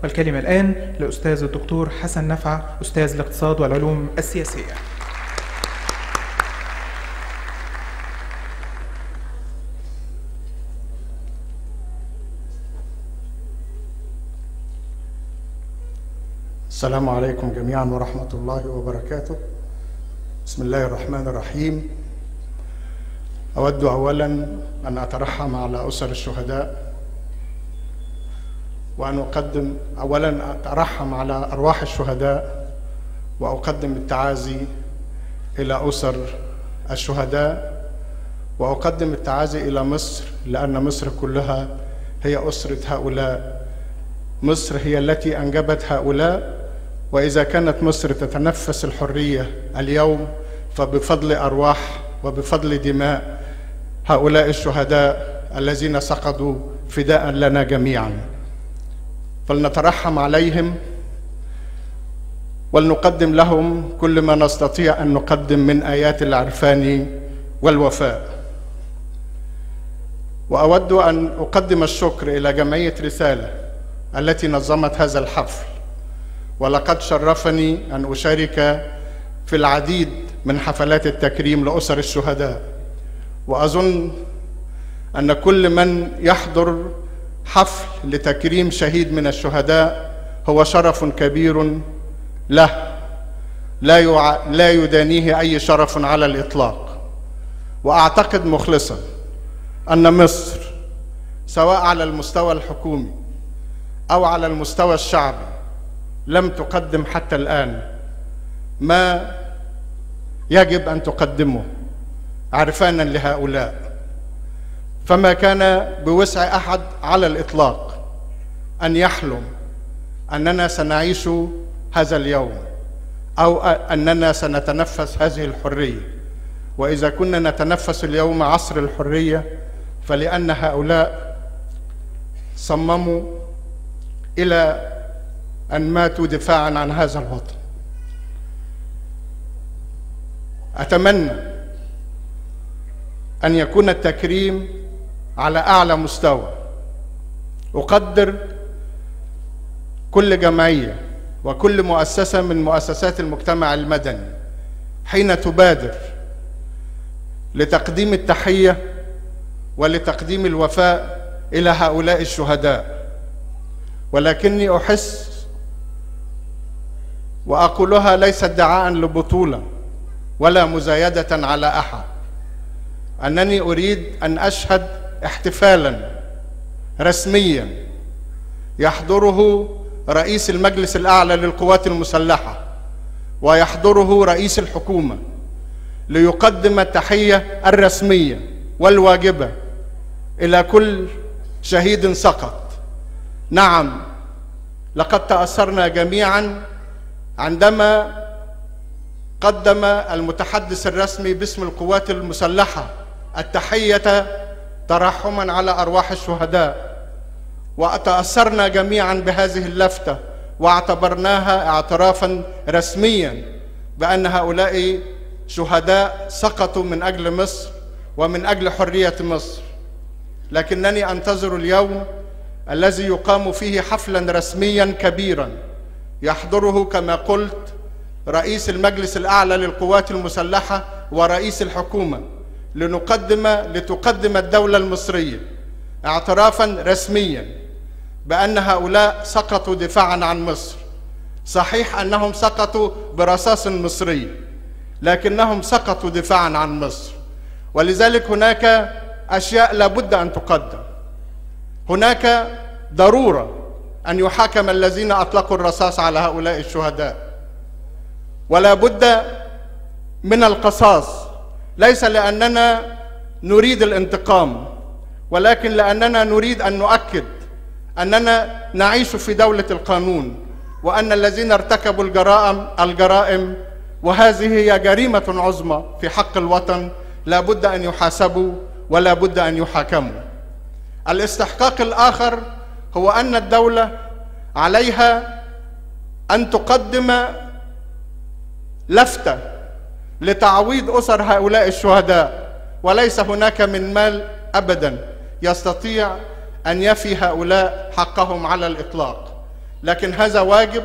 والكلمة الآن لأستاذ الدكتور حسن نفع، أستاذ الاقتصاد والعلوم السياسية. السلام عليكم جميعا ورحمة الله وبركاته. بسم الله الرحمن الرحيم. أود أولا أن أترحم على أسر الشهداء، وأن أقدم أولا أترحم على أرواح الشهداء، وأقدم التعازي إلى أسر الشهداء، وأقدم التعازي إلى مصر، لأن مصر كلها هي أسرة هؤلاء. مصر هي التي أنجبت هؤلاء، وإذا كانت مصر تتنفس الحرية اليوم فبفضل أرواح وبفضل دماء هؤلاء الشهداء الذين سقطوا فداء لنا جميعا. فلنترحم عليهم ولنقدم لهم كل ما نستطيع أن نقدم من آيات العرفان والوفاء. وأود أن أقدم الشكر إلى جمعية رسالة التي نظمت هذا الحفل، ولقد شرفني أن أشارك في العديد من حفلات التكريم لأسر الشهداء، وأظن أن كل من يحضر حفل لتكريم شهيد من الشهداء هو شرف كبير له لا يدانيه أي شرف على الإطلاق. وأعتقد مخلصا أن مصر سواء على المستوى الحكومي أو على المستوى الشعبي لم تقدم حتى الآن ما يجب أن تقدمه عرفانا لهؤلاء. فما كان بوسع أحد على الإطلاق أن يحلم أننا سنعيش هذا اليوم أو أننا سنتنفس هذه الحرية. وإذا كنا نتنفس اليوم عصر الحرية فلأن هؤلاء صمموا إلى أن ماتوا دفاعا عن هذا الوطن. أتمنى أن يكون التكريم على أعلى مستوى. أقدر كل جمعية وكل مؤسسة من مؤسسات المجتمع المدني حين تبادر لتقديم التحية ولتقديم الوفاء إلى هؤلاء الشهداء، ولكني أحس وأقولها ليس ادعاء لبطولة ولا مزايدة على أحد، أنني أريد أن أشهد احتفالا رسميا يحضره رئيس المجلس الأعلى للقوات المسلحة ويحضره رئيس الحكومة ليقدم التحية الرسمية والواجبة إلى كل شهيد سقط. نعم، لقد تأثرنا جميعا عندما قدم المتحدث الرسمي باسم القوات المسلحة التحية ترحما على أرواح الشهداء، وتأثرنا جميعا بهذه اللفتة واعتبرناها اعترافا رسميا بأن هؤلاء شهداء سقطوا من أجل مصر ومن أجل حرية مصر. لكنني أنتظر اليوم الذي يقام فيه حفلا رسميا كبيرا يحضره كما قلت رئيس المجلس الأعلى للقوات المسلحة ورئيس الحكومة لتقدم الدولة المصرية اعترافا رسميا بأن هؤلاء سقطوا دفاعا عن مصر. صحيح أنهم سقطوا برصاص مصري، لكنهم سقطوا دفاعا عن مصر، ولذلك هناك أشياء لابد أن تقدم. هناك ضرورة أن يحاكم الذين أطلقوا الرصاص على هؤلاء الشهداء، ولا بد من القصاص، ليس لأننا نريد الانتقام، ولكن لأننا نريد أن نؤكد أننا نعيش في دولة القانون، وأن الذين ارتكبوا الجرائم وهذه هي جريمة عظمى في حق الوطن لا بد أن يحاسبوا ولا بد أن يحاكموا. الاستحقاق الآخر هو أن الدولة عليها أن تقدم لفتة لتعويض أسر هؤلاء الشهداء، وليس هناك من مال أبدا يستطيع أن يفي هؤلاء حقهم على الإطلاق. لكن هذا واجب،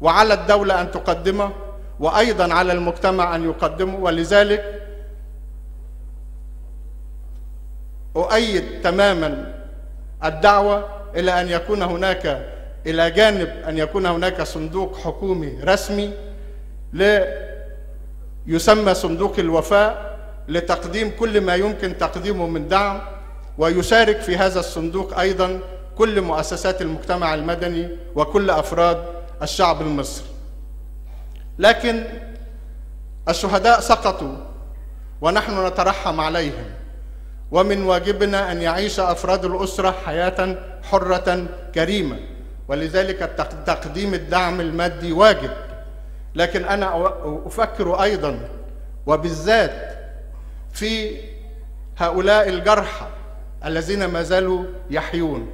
وعلى الدولة أن تقدمه، وأيضا على المجتمع أن يقدمه. ولذلك أؤيد تماما الدعوة إلى أن يكون هناك، إلى جانب أن يكون هناك صندوق حكومي رسمي يسمى صندوق الوفاء، لتقديم كل ما يمكن تقديمه من دعم، ويشارك في هذا الصندوق أيضا كل مؤسسات المجتمع المدني وكل أفراد الشعب المصري. لكن الشهداء سقطوا ونحن نترحم عليهم، ومن واجبنا أن يعيش أفراد الأسرة حياة حرة كريمة، ولذلك تقديم الدعم المادي واجب. لكن أنا أفكر أيضا وبالذات في هؤلاء الجرحى الذين ما زالوا يحيون.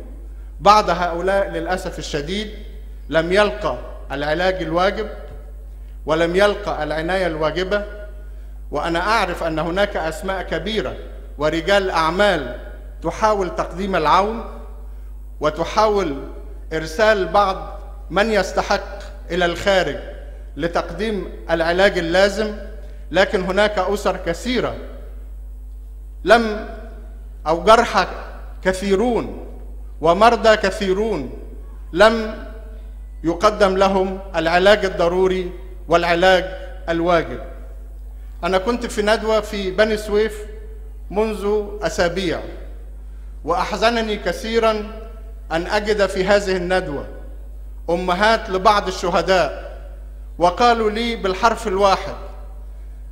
بعض هؤلاء للأسف الشديد لم يلقى العلاج الواجب ولم يلقى العناية الواجبة، وأنا أعرف أن هناك أسماء كبيرة ورجال أعمال تحاول تقديم العون وتحاول إرسال بعض من يستحق إلى الخارج لتقديم العلاج اللازم، لكن هناك أسر كثيرة أو جرحى كثيرون ومرضى كثيرون لم يقدم لهم العلاج الضروري والعلاج الواجب. أنا كنت في ندوة في بني سويف منذ أسابيع، وأحزنني كثيرا أن أجد في هذه الندوة أمهات لبعض الشهداء، وقالوا لي بالحرف الواحد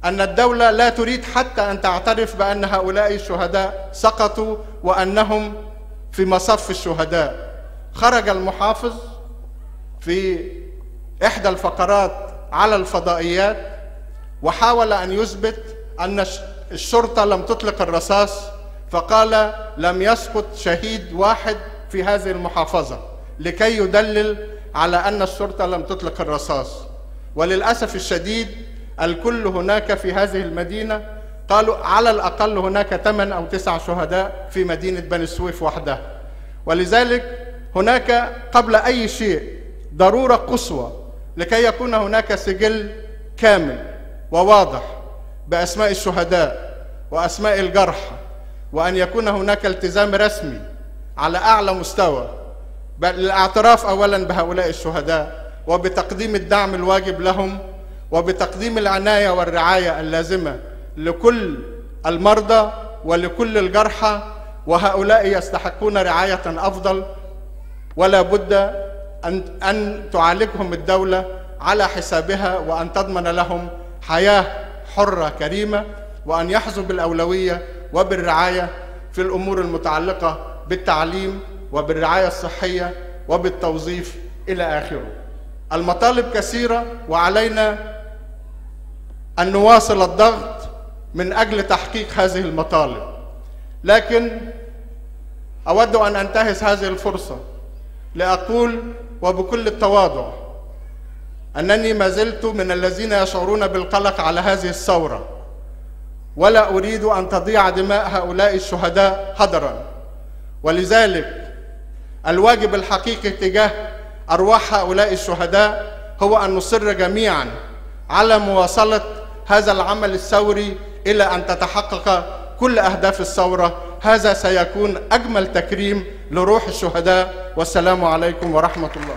أن الدولة لا تريد حتى أن تعترف بأن هؤلاء الشهداء سقطوا وأنهم في مصف الشهداء. خرج المحافظ في إحدى الفقرات على الفضائيات وحاول أن يثبت أن الشرطة لم تطلق الرصاص، فقال لم يسقط شهيد واحد في هذه المحافظة، لكي يدلل على أن الشرطة لم تطلق الرصاص. وللأسف الشديد الكل هناك في هذه المدينة قالوا على الأقل هناك 8 أو 9 شهداء في مدينة بني سويف وحدها. ولذلك هناك قبل أي شيء ضرورة قصوى لكي يكون هناك سجل كامل وواضح بأسماء الشهداء وأسماء الجرحى، وأن يكون هناك التزام رسمي على أعلى مستوى للاعتراف أولا بهؤلاء الشهداء، وبتقديم الدعم الواجب لهم، وبتقديم العناية والرعاية اللازمة لكل المرضى ولكل الجرحى، وهؤلاء يستحقون رعاية أفضل، ولا بد أن تعالجهم الدولة على حسابها، وأن تضمن لهم حياة حرة كريمة، وأن يحظوا بالأولوية وبالرعاية في الأمور المتعلقة بالتعليم وبالرعاية الصحية وبالتوظيف إلى آخره. المطالب كثيرة، وعلينا أن نواصل الضغط من أجل تحقيق هذه المطالب. لكن أود أن أنتهز هذه الفرصة لأقول وبكل التواضع أنني ما زلت من الذين يشعرون بالقلق على هذه الثورة، ولا أريد أن تضيع دماء هؤلاء الشهداء هدرا. ولذلك الواجب الحقيقي تجاه أرواح هؤلاء الشهداء هو أن نصر جميعا على مواصلة هذا العمل الثوري إلى أن تتحقق كل أهداف الثورة. هذا سيكون أجمل تكريم لروح الشهداء. والسلام عليكم ورحمة الله.